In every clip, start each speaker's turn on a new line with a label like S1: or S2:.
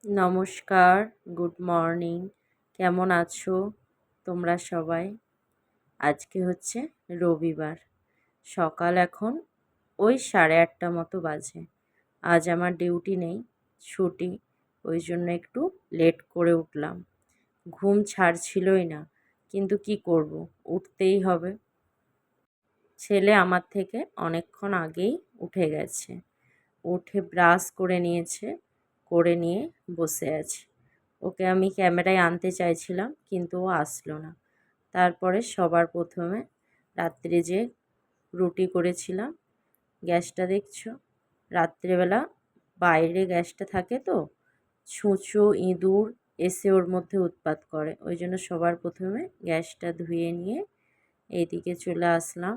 S1: নমস্কার, good morning. কেমন আছো তোমরা সবাই? আজকে হচ্ছে রবিবার। সকাল এখন ওই 8:30 মতো বাজে। আজ আমার ডিউটি নেই, ছুটি। ওই জন্য একটু লেট করে উঠলাম। ঘুম ছাড়ছিলই না, কিন্তু কি করব, উঠতেই হবে। ছেলে আমার থেকে অনেকক্ষণ আগেই উঠে গেছে। উঠে ব্রাশ করে নিয়েছে, করে নিয়ে বসে আছে। ওকে আমি ক্যামেরায় আনতে চাইছিলাম, কিন্তু ও আসলো না। তারপরে সবার প্রথমে রাত্রে যে রুটি করেছিলাম, গ্যাসটা দেখছো, রাত্রেবেলা বাইরে গ্যাসটা থাকে তো ছুঁচো ইঁদুর এসে ওর মধ্যে উৎপাত করে। ওই জন্য সবার প্রথমে গ্যাসটা ধুয়ে নিয়ে এইদিকে চলে আসলাম।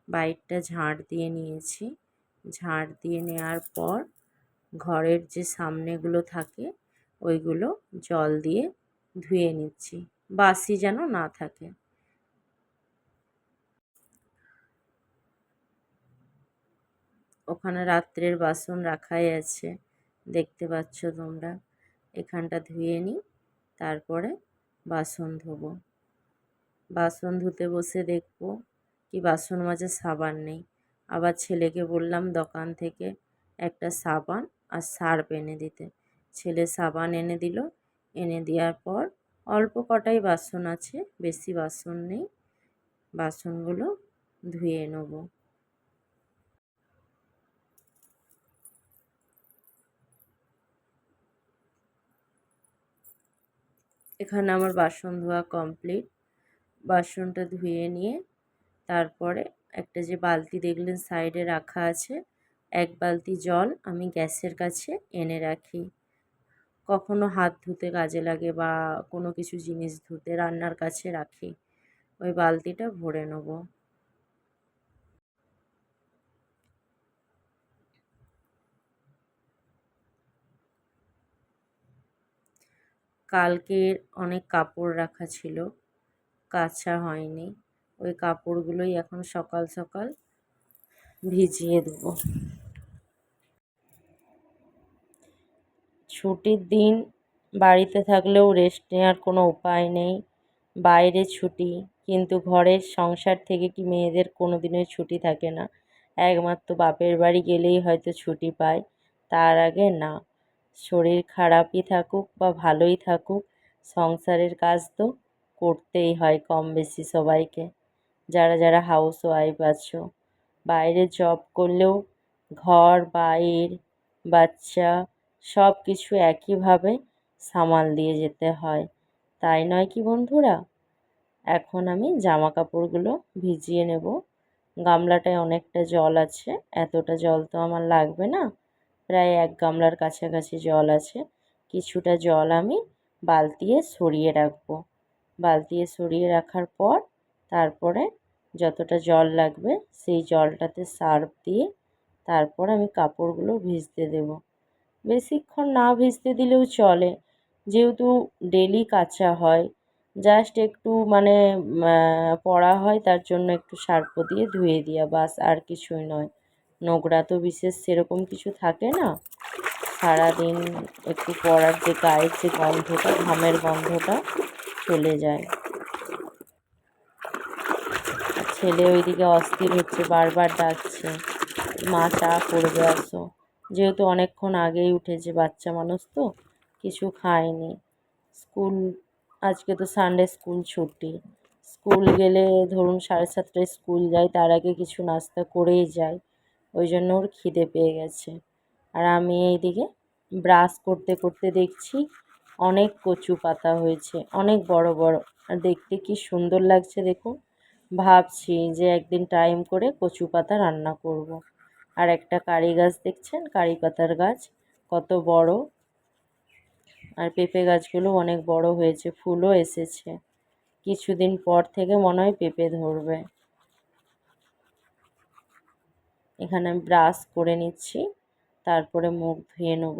S1: বাইরটা ঝাড় দিয়ে নিয়েছি। ঝাড় দিয়ে নেওয়ার পর ঘরের যে সামনেগুলো থাকে ওইগুলো জল দিয়ে ধুয়ে নিচ্ছি, বাসি যেন না থাকে। ওখানে রাত্রের বাসন রাখাই আছে, দেখতে পাচ্ছ তোমরা। এখানটা ধুয়ে নিই, তারপরে বাসন ধোবো। বাসন ধুতে বসে দেখবো কি বাসন মাজার সাবান নেই। আবার ছেলেকে বললাম দোকান থেকে একটা সাবান আর সার্ফ এনে দিতে। ছেলে সাবান এনে দিল। এনে দেওয়ার পর অল্প কটাই বাসন আছে, বেশি বাসন নেই। বাসনগুলো ধুয়ে নেব। এখানে আমার বাসন ধোয়া কমপ্লিট। বাসনটা ধুয়ে নিয়ে তারপরে একটা যে বালতি দেখলেন সাইডে রাখা আছে, এক বালতি জল আমি গ্যাসের কাছে এনে রাখি। কখনো হাত ধুতে কাজে লাগে বা কোনো কিছু জিনিস ধুতে রান্নার কাছে রাখি। ওই বালতিটা ভরে নেব। কালকের অনেক কাপড় রাখা ছিল, কাচা হয়নি। ওই কাপড়গুলোই এখন সকাল সকাল ভিজিয়ে দেবো। ছুটির দিন বাড়িতে থাকলেও রেস্ট নেওয়ার কোনো উপায় নেই। বাইরে ছুটি, কিন্তু ঘরের সংসার থেকে কি মেয়েদের কোনো দিনই ছুটি থাকে না। একমাত্র বাপের বাড়ি গেলেই হয়তো ছুটি পায়, তার আগে না। শরীর খারাপই থাকুক বা ভালোই থাকুক, সংসারের কাজ তো করতেই হয় কম বেশি সবাইকে। যারা যারা হাউস ওয়াইফ আছো, বাইরে জব করলেও ঘর বাইর বাচ্চা সব কিছু একইভাবে সামাল দিয়ে যেতে হয়, তাই নয় কি বন্ধুরা? এখন আমি জামা কাপড়গুলো ভিজিয়ে নেব। গামলাটায় অনেকটা জল আছে, এতটা জল তো আমার লাগবে না, প্রায় 1 গামলার কাছাকাছি জল আছে। কিছুটা জল আমি বালতিয়ে সরিয়ে রাখবো। বালতিয়ে সরিয়ে রাখার পর তারপরে যতটা জল লাগবে সেই জলটাতে সার্ফ দিয়ে তারপর আমি কাপড়গুলো ভিজতে দেব। বেশিক্ষণ না ভিজতে দিলেও চলে, যেহেতু ডেলি কাচা হয়। জাস্ট একটু মানে পরা হয়, তার জন্য একটু সার্ফ দিয়ে ধুয়ে দেওয়া, বাস, আর কিছুই নয়। নোংরা তো বিশেষ সেরকম কিছু থাকে না। সারাদিন একটু পরার যে গায়ের যে গন্ধটা, ঘামের গন্ধটা চলে যায়। ছেলে ওইদিকে অস্থির হচ্ছে, বারবার ডাকছে, মা চা করবে আসো। যেহেতু অনেকক্ষণ আগেই উঠেছে, বাচ্চা মানুষ তো কিছু খায়নি। স্কুল, আজকে তো সানডে, স্কুল ছুটি। স্কুল গেলে ধরুন 7:30টায় স্কুল যায়, তার আগে কিছু নাস্তা করেই যায়। ওই জন্য ওর খিদে পেয়ে গেছে। আর আমি এইদিকে ব্রাশ করতে করতে দেখছি অনেক কচু পাতা হয়েছে, অনেক বড় বড়, আর দেখতে কি সুন্দর লাগছে দেখুন। ভাবছি যে একদিন টাইম করে কচু পাতা রান্না করব। আর একটা কারি গাছ দেখছেন, কারি পাতার গাছ কত বড়। আর পেঁপে গাছগুলো অনেক বড় হয়েছে, ফুলও এসেছে। কিছুদিন পর থেকে মনে হয় পেঁপে ধরবে। এখানে আমি ব্রাশ করে নিচ্ছি, তারপরে মুখ ধুয়ে নেব।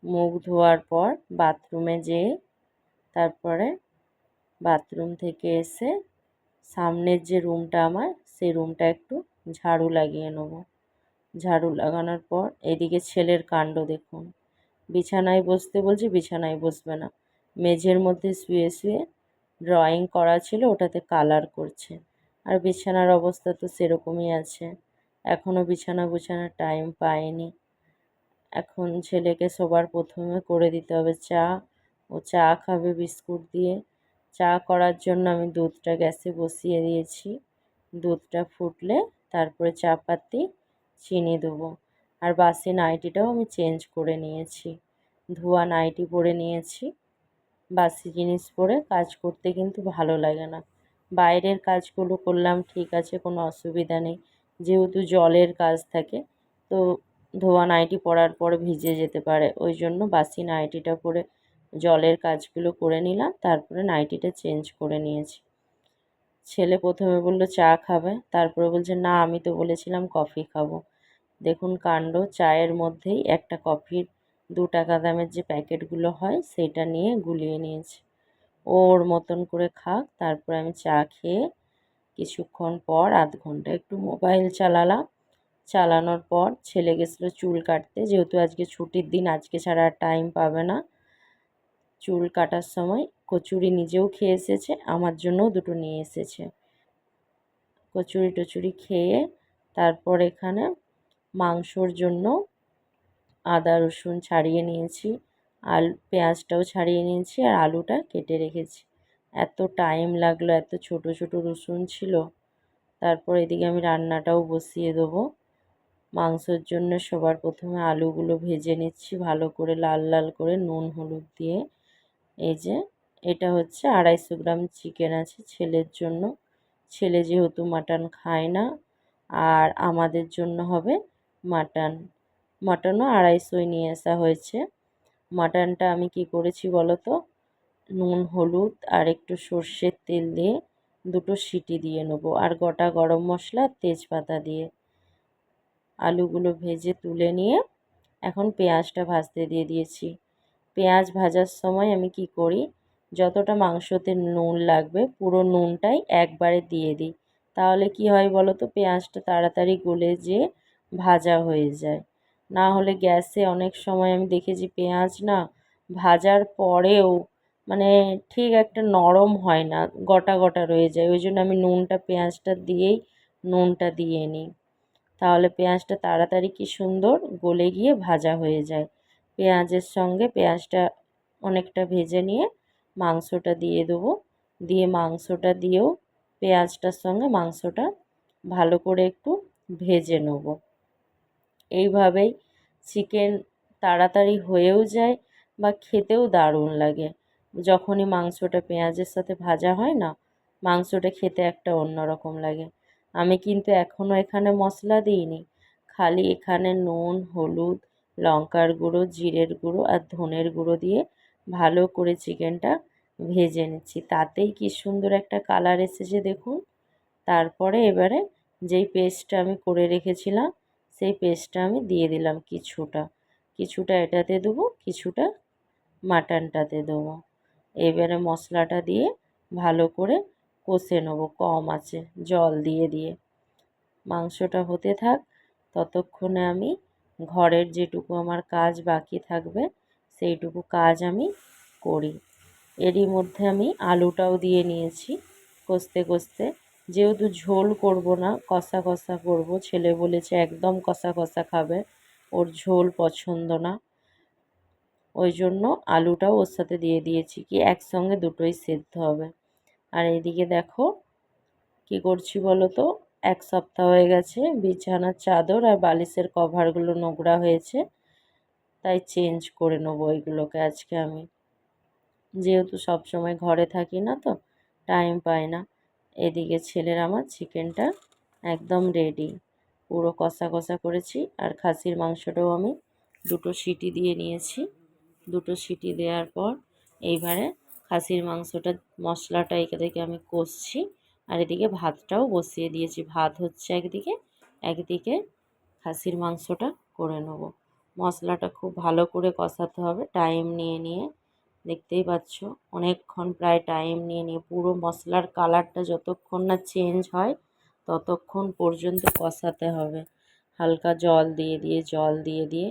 S1: মুখ ধোয়ার পর বাথরুমে যেয়ে তারপরে বাথরুম থেকে এসে সামনের যে রুমটা আমার, সেই রুমটা একটু ঝাড়ু লাগিয়ে নেব। ঝাড়ু লাগানোর পর এদিকে ছেলের কাণ্ড দেখুন। বিছানায় বসতে বলছি, বিছানায় বসবে না, মেঝের মধ্যে শুয়ে শুয়ে ড্রয়িং করা ছিল ওটাতে কালার করছে। আর বিছানার অবস্থা তো সেরকমই আছে, এখনও বিছানা গুছানোর টাইম পায়নি। এখন ছেলেকে সবার প্রথমে করে দিতে হবে চা। ও চা খাবে বিস্কুট দিয়ে। চা করার জন্য আমি দুধটা গ্যাসে বসিয়ে দিয়েছি। দুধটা ফুটলে তারপরে চা পাতি, চিনি দেবো। আর বাসি নাইটিটাও আমি চেঞ্জ করে নিয়েছি, ধোয়া নাইটি পরে নিয়েছি। বাসি জিনিস পরে কাজ করতে কিন্তু ভালো লাগে না। বাইরের কাজগুলো করলাম ঠিক আছে, কোনো অসুবিধা নেই, যেহেতু জলের কাজ থাকে তো ধোয়া নাইটি পরার পর ভিজে যেতে পারে, ওই জন্য বাসি নাইটিটা পরে জলের কাজগুলো করে নিলাম, তারপরে নাইটিটা চেঞ্জ করে নিয়েছি। ছেলে প্রথমে বলল চা খাবে, তারপরে বলছে না আমি তো বলেছিলাম কফি খাবো। দেখুন কাণ্ড, চায়ের মধ্যেই একটা কফির 2 টাকা দামের যে প্যাকেটগুলো হয় সেটা নিয়ে গুলিয়ে নিয়েছে। ওর মতন করে খাক, তারপরে আমি চা খেয়ে কিছুক্ষণ পর আধ ঘন্টা একটু মোবাইল চালালাম। চালানোর পর ছেলে গেছিলো চুল কাটতে, যেহেতু আজকে ছুটির দিন, আজকে ছাড়া আর টাইম পাবে না। চুল কাটার সময় কচুরি নিজেও খেয়ে এসেছে, আমার জন্যও দুটো নিয়ে এসেছে। কচুরি টচুরি খেয়ে তারপর এখানে মাংসর জন্য আদা রসুন ছাড়িয়ে নিয়েছি, পেঁয়াজটাও ছাড়িয়ে নিয়েছি, আর আলুটা কেটে রেখেছি। এত টাইম লাগলো, এত ছোট ছোট রসুন ছিল। তারপর এদিকে আমি রান্নাটাও বসিয়ে দেবো। মাংসের জন্য সবার প্রথমে আলুগুলো ভেজে নিচ্ছি ভালো করে, লাল লাল করে নুন হলুদ দিয়ে। এই যে এটা হচ্ছে 250 গ্রাম চিকেন আছে ছেলের জন্য। ছেলে যেহেতু মাটন খায় না, আর আমাদের জন্য হবে মাটন। মাটনও 250 নিয়ে আসা হয়েছে। মাটনটা আমি কি করেছি বলো তো, নুন হলুদ আর একটু সর্ষের তেল দিয়ে দুটো সিটি দিয়ে নেবো, আর গোটা গরম মশলা তেজপাতা দিয়ে। আলুগুলো ভেজে তুলে নিয়ে এখন পেঁয়াজটা ভাজতে দিয়ে দিয়েছি। পেঁয়াজ ভাজার সময় আমি কি করি, যতটা মাংসতে নুন লাগবে পুরো নুনটাই একবারে দিয়ে দিই। তাহলে কি হয় বলো তো, পেঁয়াজটা তাড়াতাড়ি গলে যেয়ে ভাজা হয়ে যায়। না হলে গ্যাসে অনেক সময় আমি দেখেছি পেঁয়াজ না ভাজার পরেও মানে ঠিক একটা নরম হয় না, গোটা গোটা রয়ে যায়। ওই জন্য আমি নুনটা পেঁয়াজটা দিয়েই নুনটা দিয়ে নিই, তাহলে পেঁয়াজটা তাড়াতাড়ি কি সুন্দর গলে গিয়ে ভাজা হয়ে যায়। পেঁয়াজের সঙ্গে পেঁয়াজটা অনেকটা ভেজে নিয়ে মাংসটা দিয়ে দেবো। দিয়ে মাংসটা দিয়েও পেঁয়াজটার সঙ্গে মাংসটা ভালো করে একটু ভেজে নেব। এইভাবেই চিকেন তাড়াতাড়ি হয়েও যায় বা খেতেও দারুণ লাগে। যখনই মাংসটা পেঁয়াজের সাথে ভাজা হয় না, মাংসটা খেতে একটা অন্যরকম লাগে। আমি কিন্তু এখনও এখানে মশলা দিইনি, খালি এখানে নুন হলুদ লঙ্কার গুঁড়ো জিরের গুঁড়ো আর ধনের গুঁড়ো দিয়ে ভালো করে চিকেনটা ভেজে নিচ্ছি, তাতেই কি সুন্দর একটা কালার এসেছে দেখুন। তারপরে এবারে যেই পেস্টটা আমি করে রেখেছিলাম সেই পেস্টটা আমি দিয়ে দিলাম, কিছুটা কিছুটা এটাতে দেবো, কিছুটা মাটনটাতে দেবো। এবারে মশলাটা দিয়ে ভালো করে কষে নেবো কম আঁচে, জল দিয়ে দিয়ে। মাংসটা হতে থাক, ততক্ষণে আমি ঘরের যেটুকু আমার কাজ বাকি থাকবে সেইটুকু কাজ আমি করি। এরই মধ্যে আমি আলুটাও দিয়ে নিয়েছি কষতে কষতে। যেহেতু ঝোল করব না, কষা কষা করব, ছেলে বলেছে একদম কষা কষা খাবে, ওর ঝোল পছন্দ না, ওই জন্য আলুটাও ওর সাথে দিয়ে দিয়েছি, কি একসঙ্গে দুটোই সেদ্ধ হবে। আর এদিকে দেখো কি করছি বলো তো, 1 সপ্তাহ হয়ে গেছে বিছানার চাদর আর বালিশের কভারগুলো নোংরা হয়েছে, তাই চেঞ্জ করে নেবো এগুলোকে আজকে আমি, যেহেতু সব সময় ঘরে থাকি না তো টাইম পাই না। এদিকে ছেলের আমার চিকেনটা একদম রেডি, পুরো কষা কষা করেছি। আর খাসির মাংসটাও আমি দুটো সিটি দিয়ে নিয়েছি। দুটো সিটি দেওয়ার পর এইবারে খাসির মাংসটা মশলাটা এদিকে আমি কষছি, আর এদিকে ভাতটাও বসিয়ে দিয়েছি। ভাত হচ্ছে একদিকে, একদিকে খাসির মাংসটা করে নেব। মশলাটা খুব ভালো করে কষাতে হবে টাইম নিয়ে নিয়ে, দেখতেই পাচ্ছ অনেকক্ষণ প্রায় টাইম নিয়ে নিয়ে পুরো মশলার কালারটা যতক্ষণ না চেঞ্জ হয় ততক্ষণ পর্যন্ত কষাতে হবে। হালকা জল দিয়ে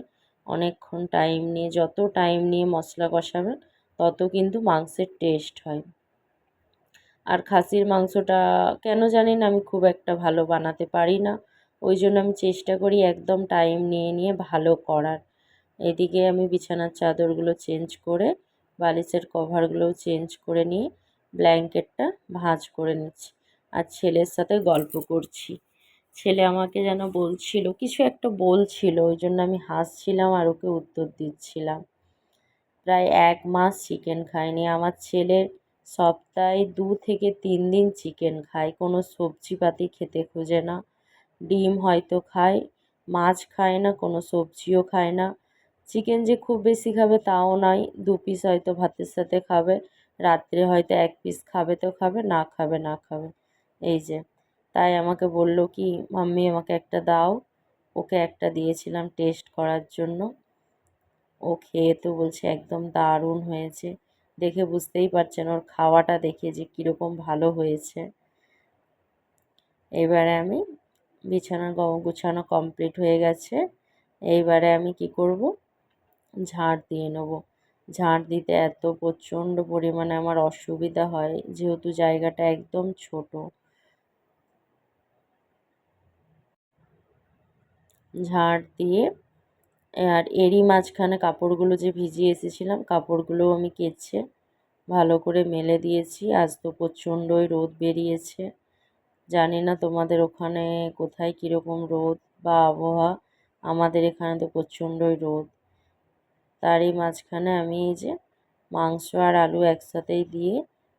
S1: অনেকক্ষণ টাইম নিয়ে, যত টাইম নিয়ে মশলা কষাবেন তত কিন্তু মাংসের টেস্ট হয়। আর খাসির মাংসটা কেন জানি না আমি খুব একটা ভালো বানাতে পারি না, ওই জন্য আমি চেষ্টা করি একদম টাইম নিয়ে ভালো করার। এদিকে আমি বিছানার চাদরগুলো চেঞ্জ করে, বালিশের কভারগুলোও চেঞ্জ করে নিয়ে ব্ল্যাঙ্কেটটা ভাঁজ করে নিচ্ছি, আর ছেলের সাথে গল্প করছি। ছেলে আমাকে যেন বলছিল, কিছু একটা বলছিল, ওই জন্য আমি হাসছিলাম আর ওকে উত্তর দিচ্ছিলাম। প্রায় 1 মাস চিকেন খায়নি আমার ছেলে, সপ্তাহে 2 থেকে 3 দিন চিকেন খায়, কোনো সবজিপাতি খেতে খোঁজে না। ডিম হয়তো খায়, মাছ খায় না, কোনো সবজিও খায় না। চিকেন যে খুব বেশি খাবে তাও নয়, 2 পিস হয়তো ভাতের সাথে খাবে, রাত্রে হয়তো 1 পিস খাবে তো খাবে, না খাবে না খাবে। এই যে, তাই আমাকে বলল কি, মাম্মি আমাকে একটা দাও। ওকে একটা দিয়েছিলাম টেস্ট করার জন্য। ও খেয়ে তো বলছে একদম দারুণ হয়েছে। দেখে বুঝতেই পারছেন ওর খাওয়াটা দেখে যে কীরকম ভালো হয়েছে। এবারে আমি বিছানা গুছানো কমপ্লিট হয়ে গেছে। এইবারে আমি কি করব, ঝাড় দিয়ে নেব। ঝাড় দিতে এত প্রচণ্ড পরিমাণে আমার অসুবিধা হয়, যেহেতু জায়গাটা একদম ছোট। ঝাড় দিয়ে, আর এরই মাঝখানে কাপড়গুলো যে ভিজিয়ে এসেছিলাম, কাপড়গুলোও আমি কেচে ভালো করে মেলে দিয়েছি। আজ তো প্রচণ্ডই রোদ বেরিয়েছে। জানি না তোমাদের ওখানে কোথায় কীরকম রোদ বা আবহাওয়া, আমাদের এখানে তো প্রচণ্ডই রোদ। তারই মাঝখানে আমি এই যে মাংস আর আলু একসাথেই দিয়ে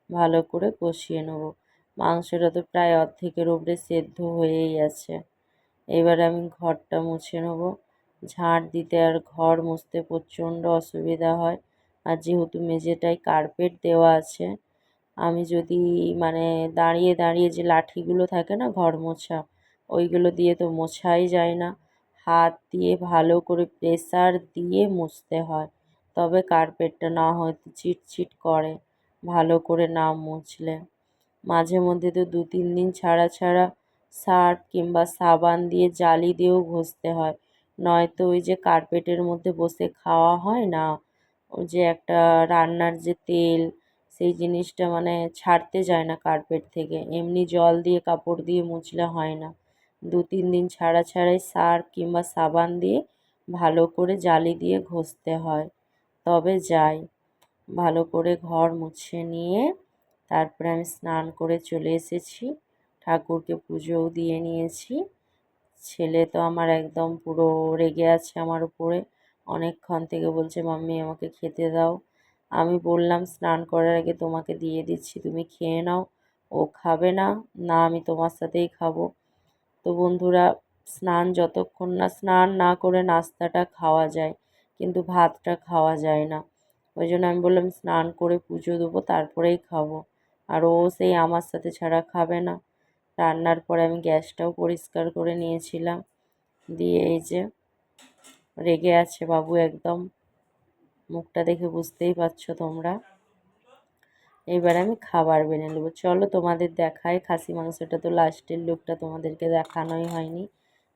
S1: ভালো করে কষিয়ে নেব। মাংসটা তো প্রায় অর্ধেকের উপরে সেদ্ধ হয়েই আছে। এবার আমি ঘরটা মুছে নেব। ঝাড় দিতে আর ঘর মুছতে প্রচণ্ড অসুবিধা হয়। আর যেহেতু মেঝেটায় কার্পেট দেওয়া আছে, আমি যদি মানে দাঁড়িয়ে যে লাঠিগুলো থাকে না ঘর মোছা, ওইগুলো দিয়ে তো মোছাই যায় না। হাত দিয়ে ভালো করে প্রেসার দিয়ে মুছতে হয়, তবে কার্পেটটা না হয়তো চিটচিট করে ভালো করে না মুছলে। মাঝে মধ্যে তো 2-3 দিন ছাড়া সার্ফ কিংবা সাবান দিয়ে জালি দিয়েও ঘষতে হয়, নয়তো ওই যে কার্পেটের মধ্যে বসে খাওয়া হয় না, ওই যে একটা রান্নার যে তেল, সেই জিনিসটা মানে ছাড়তে যায় না কার্পেট থেকে। এমনি জল দিয়ে কাপড় দিয়ে মুছলে হয় না, 2-3 দিন ছাড়াই সার্ফ কিংবা সাবান দিয়ে ভালো করে জালি দিয়ে ঘষতে হয়, তবে যায়। ভালো করে ঘর মুছে নিয়ে তারপরে আমি স্নান করে চলে এসেছি, ঠাকুরকে পুজোও দিয়ে নিয়েছি। ছেলে তো আমার একদম পুরো রেগে আছে আমার উপরে, অনেকক্ষণ থেকে বলছে মাম্মি আমাকে খেতে দাও। আমি বললাম স্নান করার আগে তোমাকে দিয়ে দিচ্ছি, তুমি খেয়ে নাও। ও খাবে না, না আমি তোমার সাথেই খাবো। তো বন্ধুরা, যতক্ষণ না স্নান না করে নাস্তাটা খাওয়া যায়, কিন্তু ভাতটা খাওয়া যায় না। ওই জন্য আমি বললাম স্নান করে পুজো দেবো তারপরেই খাবো। আর ও সেই আমার সাথে ছাড়া খাবে না। রান্নার পরে আমি গ্যাসটাও পরিষ্কার করে নিয়েছিলাম, দিয়ে এই যে রেগে আছে বাবু একদম, মুখটা দেখে বুঝতেই পারছো তোমরা। এবার আমি খাবার বেড়ে নেবো। চলো তোমাদের দেখাই, খাসি মাংসটা তো লাস্টের লুকটা তোমাদেরকে দেখানোই হয়নি।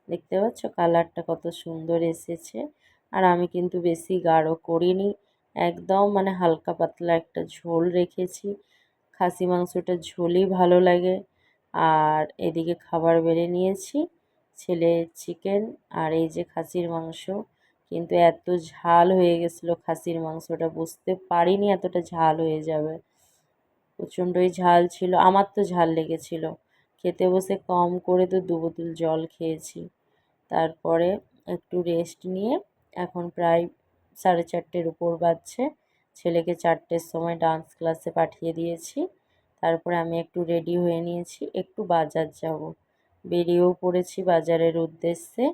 S1: দেখতে পাচ্ছ কালারটা কত সুন্দর এসেছে। আর আমি কিন্তু বেশি গাঢ় করিনি, একদম মানে হালকা পাতলা একটা ঝোল রেখেছি। খাসি মাংসটা ঝোলই ভালো লাগে। আর এদিকে খাবার বেড়ে নিয়েছি, ছেলে চিকেন আর এই যে খাসির মাংস। কিন্তু এত ঝাল হয়ে গেছিলো খাসির মাংসটা, বুঝতে পারিনি এতটা ঝাল হয়ে যাবে। প্রচণ্ডই ঝাল ছিল, আমার তো ঝাল লেগেছিল। খেতে বসে কম করে তো 2 বোতল জল খেয়েছি। তারপরে একটু রেস্ট নিয়ে এখন প্রায় 4:30-এর উপর বাজছে। ছেলেকে 4টের সময় ডান্স ক্লাসে পাঠিয়ে দিয়েছি। তারপরে আমি একটু রেডি হয়ে নিয়েছি, একটু বাজার যাব। বেরিয়েও পড়েছি বাজারের উদ্দেশ্যে,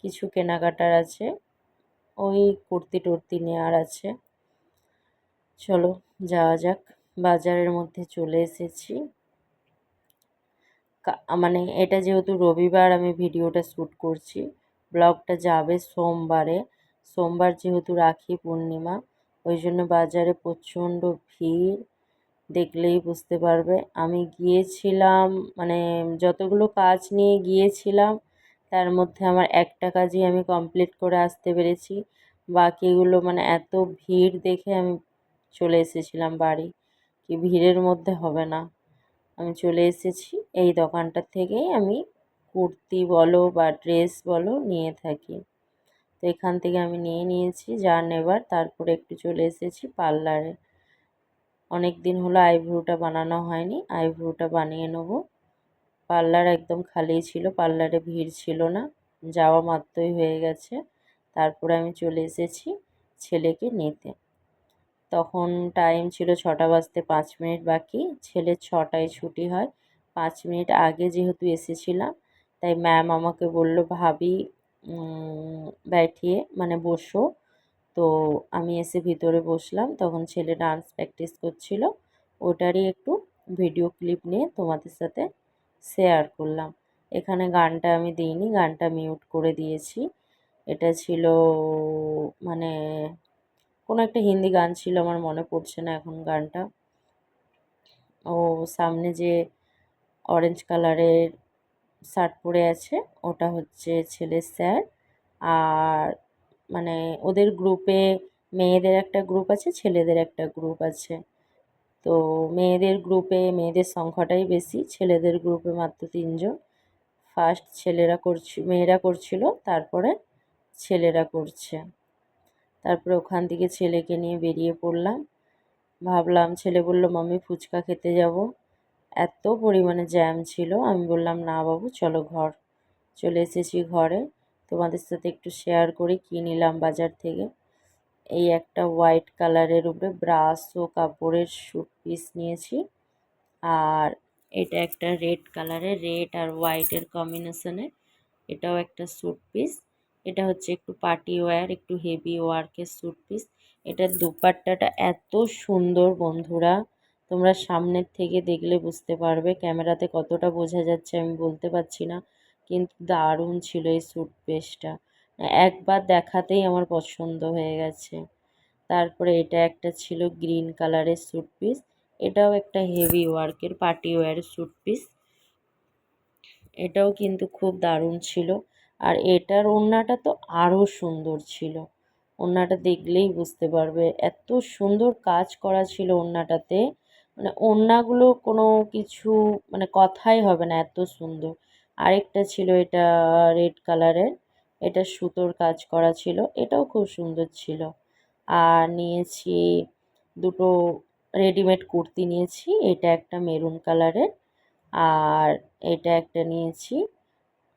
S1: কিছু কেনাকাটার আছে, ওই কুর্তি টুর্তি নেওয়ার আছে। চলো যাওয়া যাক। বাজারের মধ্যে চলে এসেছি। মানে এটা যেহেতু রবিবার আমি ভিডিওটা শ্যুট করছি, ব্লগটা যাবে সোমবারে। সোমবার যেহেতু রাখি পূর্ণিমা, ওই জন্য বাজারে প্রচণ্ড ভিড়। দেখলেই বুঝতে পারবে। আমি গিয়েছিলাম, মানে যতগুলো কাজ নিয়ে গিয়েছিলাম তার মধ্যে আমার একটা কাজই আমি কমপ্লিট করে আসতে পেরেছি। বাকিগুলো মানে এত ভিড় দেখে আমি চলে এসেছিলাম বাড়ি। কি ভিড়ের মধ্যে হবে না, আমি চলে এসেছি। এই দোকানটা থেকেই আমি কুর্তি বলো বা ড্রেস বলো নিয়ে থাকি। তো এখান থেকে আমি নিয়ে নিয়েছি যা নেবার, তারপরে একটু চলে এসেছি পার্লারে। অনেক দিন হলো আইব্রোটা বানানো হয়নি, আইব্রোটা বানিয়ে নেব। পার্লার একদম খালি ছিল, পার্লারে ভিড় ছিল না, যাওয়া মাত্রই হয়ে গেছে। তারপরে আমি চলে এসেছি ছেলেকে নিতে। তখন টাইম ছিল 6টা বাজতে 5 মিনিট বাকি, ছেলের 6টায় ছুটি হয়। 5 মিনিট আগে যেহেতু এসেছিলাম, তাই ম্যাম আমাকে বলল, ভাবি ব্যাঠিয়ে মানে বসো। তো আমি এসে ভিতরে বসলাম, তখন ছেলে ডান্স প্র্যাকটিস করছিল, ওটারই একটু ভিডিও ক্লিপ নিয়ে তোমাদের সাথে শেয়ার করলাম। এখানে গানটা আমি দিইনি, গানটা মিউট করে দিয়েছি। এটা ছিল মানে কোনো একটা হিন্দি গান ছিল, আমার মনে পড়ছে না এখন গানটা। ও সামনে যে অরেঞ্জ কালারের শার্ট পরে আছে ওটা হচ্ছে ছেলের স্যার। আর মানে ওদের গ্রুপে মেয়েদের একটা গ্রুপ আছে, ছেলেদের একটা গ্রুপ আছে। তো মেয়েদের গ্রুপে মেয়েদের সংখ্যাটাই বেশি, ছেলেদের গ্রুপে মাত্র 3জন। ফার্স্ট মেয়েরা করছিল, তারপরে ছেলেরা করছে। তারপরে ওখান থেকে ছেলেকে নিয়ে বেরিয়ে পড়লাম। ভাবলাম, ছেলে বলল মাম্মি ফুচকা খেতে যাব। এত পরিমাণে জ্যাম ছিল, আমি বললাম না বাবু চলো ঘর। চলে এসেছি ঘরে। তোমাদের সাথে একটু শেয়ার করি কী নিলাম বাজার থেকে। এই একটা হোয়াইট কালারের উপরে ব্রাশ ও কাপড়ের স্যুট পিস নিয়েছি। আর এটা একটা রেড কালারের, রেড আর হোয়াইটের কম্বিনেশনে, এটাও একটা স্যুট পিস। এটা হচ্ছে একটু পার্টি ওয়্যার, একটু হেভি ওয়ার্কের স্যুট পিস। এটার দুপাট্টাটা এত সুন্দর বন্ধুরা, তোমরা সামনের থেকে দেখলে বুঝতে পারবে, ক্যামেরাতে কতটা বোঝা যাচ্ছে আমি বলতে পারছি না, কিন্তু দারুণ ছিল এই স্যুট পিসটা। একবার দেখাতেই আমার পছন্দ হয়ে গেছে। তারপরে এটা একটা ছিল গ্রিন কালারের স্যুট পিস, এটাও একটা হেভি ওয়ার্কের পার্টি ওয়্যার স্যুট পিস। এটাও কিন্তু খুব দারুণ ছিল। আর এটার ওড়নাটা তো আরও সুন্দর ছিল, ওড়নাটা দেখলেই বুঝতে পারবে এত সুন্দর কাজ করা ছিল ওড়নাটাতে। মানে ওড়নাগুলো কোনো কিছু মানে কথাই হবে না, এত সুন্দর। আরেকটা ছিল এটা রেড কালারের, এটা সুতোর কাজ করা ছিল, এটাও খুব সুন্দর ছিল। আর নিয়েছি দুটো রেডিমেড কুর্তি নিয়েছি, এটা একটা মেরুন কালারের, আর এটা একটা নিয়েছি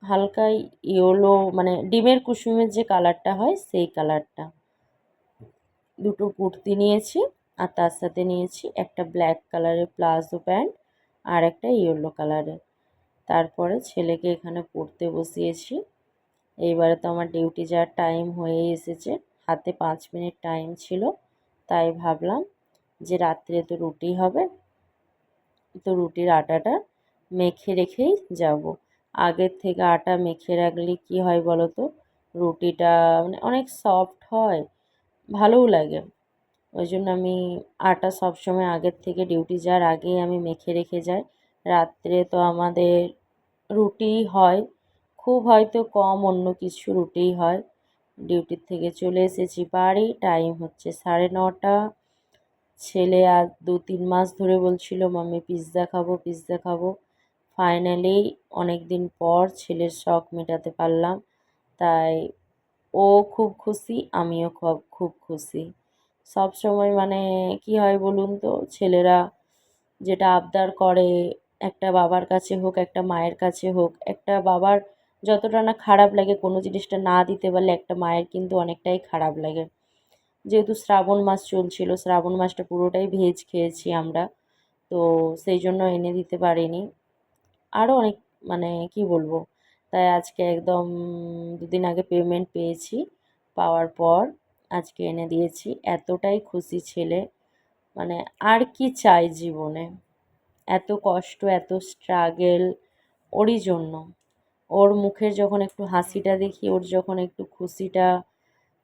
S1: হালকা ইয়েলো মানে ডিমের কুসুমের যে কালারটা হয় সেই কালারটা। দুটো কুর্তি নিয়েছি, আর তার সাথে নিয়েছি একটা ব্ল্যাক কালারের প্লাজো প্যান্ট আর একটা ইয়েলো কালারের। তারপরে ছেলেকে এখানে পড়তে বসিয়েছি। এইবারে তো আমার ডিউটি যাওয়ার টাইম হয়ে এসেছে, হাতে 5 মিনিট টাইম ছিল। তাই ভাবলাম যে রাত্রে তো রুটি হবে, তো রুটির আটাটা মেখে রেখেই যাব। আগের থেকে আটা মেখে রাখলে কি হয় বলো তো, রুটিটা মানে অনেক সফট হয়, ভালোও লাগে। ওই জন্য আমি আটা সবসময় আগের থেকে ডিউটি যাওয়ার আগেই আমি মেখে রেখে যাই। রাত্রে তো আমাদের রুটিই হয়, খুব হয়তো কম অন্য কিছু রুটিই হয়। ডিউটির থেকে চলে এসেছি বাড়ি, টাইম হচ্ছে 9:30। ছেলে আর 2-3 মাস ধরে বলছিল মাম্মি পিৎজা খাবো পিৎজা খাবো। ফাইনালি অনেক দিন পর ছেলের শখ মেটাতে পারলাম। তাই ও খুব খুশি, আমিও খুব খুব খুশি। সব সময় মানে কি হয় বলুন তো, ছেলেরা যেটা আবদার করে, একটা বাবার কাছে হোক একটা মায়ের কাছে হোক, একটা বাবার যতটা না খারাপ লাগে কোনো জিনিসটা না দিতে পারলে, একটা মায়ের কিন্তু অনেকটাই খারাপ লাগে। যেহেতু শ্রাবণ মাস চলছিল, শ্রাবণ মাসটা পুরোটাই ভেজ খেয়েছি আমরা, তো সেই জন্য এনে দিতে পারিনি। আরও অনেক মানে কি বলবো, তাই আজকে একদম 2 দিন আগে পেমেন্ট পেয়েছি, পাওয়ার পর আজকে এনে দিয়েছি। এতটাই খুশি ছেলে, মানে আর কি চাই জীবনে, এত কষ্ট এত স্ট্রাগেল ওরই জন্য। ওর মুখের যখন একটু হাসিটা দেখি, ওর যখন একটু খুশিটা,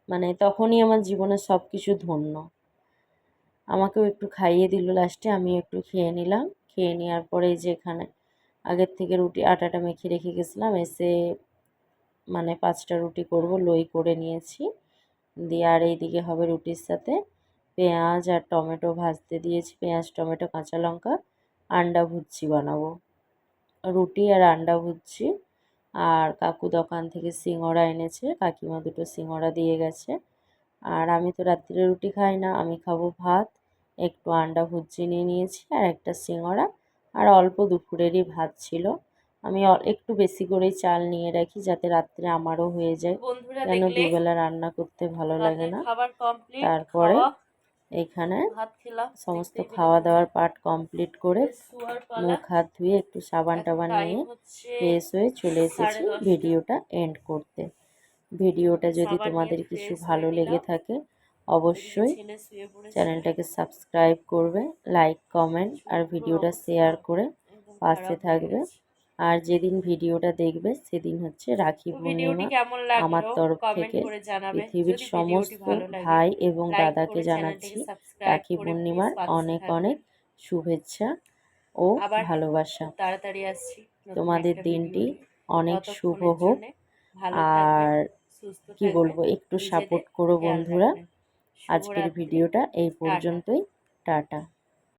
S1: মানে তখনই আমার জীবনের সব কিছু ধন্য। আমাকেও একটু খাইয়ে দিল লাস্টে, আমিও একটু খেয়ে নিলাম। খেয়ে নেওয়ার পরে এই যে এখানে আগের থেকে রুটি আটাটা মেখে রেখে গেছিলাম, এসে মানে 5টা রুটি করব, লই করে নিয়েছি। দিয়ে আর এইদিকে হবে রুটির সাথে পেঁয়াজ আর টমেটো ভাজতে দিয়েছি, পেঁয়াজ টমেটো কাঁচা লঙ্কা, আন্ডা ভুজি বানাবো, রুটি আর আন্ডা ভুজি। আর কাকু দোকান থেকে সিঙড়া এনেছে, কাকিমা দুটো সিঙড়া দিয়ে গেছে। আর আমি তো রাত্রিরে রুটি খাই না, আমি খাবো ভাত, একটু আন্ডা ভুজি নিয়ে নিয়েছি আর একটা সিঙড়া, আর অল্প দুপুরেরই ভাত ছিল। আমি একটু বেশি করেই চাল নিয়ে রাখি যাতে রাত্রে আমারও হয়ে যায়, কেন দুবেলা রান্না করতে ভালো লাগে না। তারপরে এইখানে সমস্ত খাওয়া দাওয়ার পার্ট কমপ্লিট করে মুখ হাত ধুয়ে একটু সাবান টাবান নিয়ে ফ্রেশ হয়ে চলে এসেছি ভিডিওটা এন্ড করতে। ভিডিওটা যদি তোমাদের কিছু ভালো লেগে থাকে অবশ্যই চ্যানেলটাকে সাবস্ক্রাইব করবে, লাইক কমেন্ট আর ভিডিওটা শেয়ার করে পাশে থাকবে। আর যেদিন ভিডিওটা দেখবে সেদিন হচ্ছে রাখি পূর্ণিমা। আমার তরফ থেকে পৃথিবীর সমস্ত ভাই এবং দাদাকে জানাচ্ছি রাখি পূর্ণিমার অনেক অনেক শুভেচ্ছা ও ভালোবাসা। তোমাদের দিনটি অনেক শুভ হোক। আর কি বলবো, একটু সাপোর্ট করো বন্ধুরা। আজকের ভিডিওটা এই পর্যন্তই। টাটা।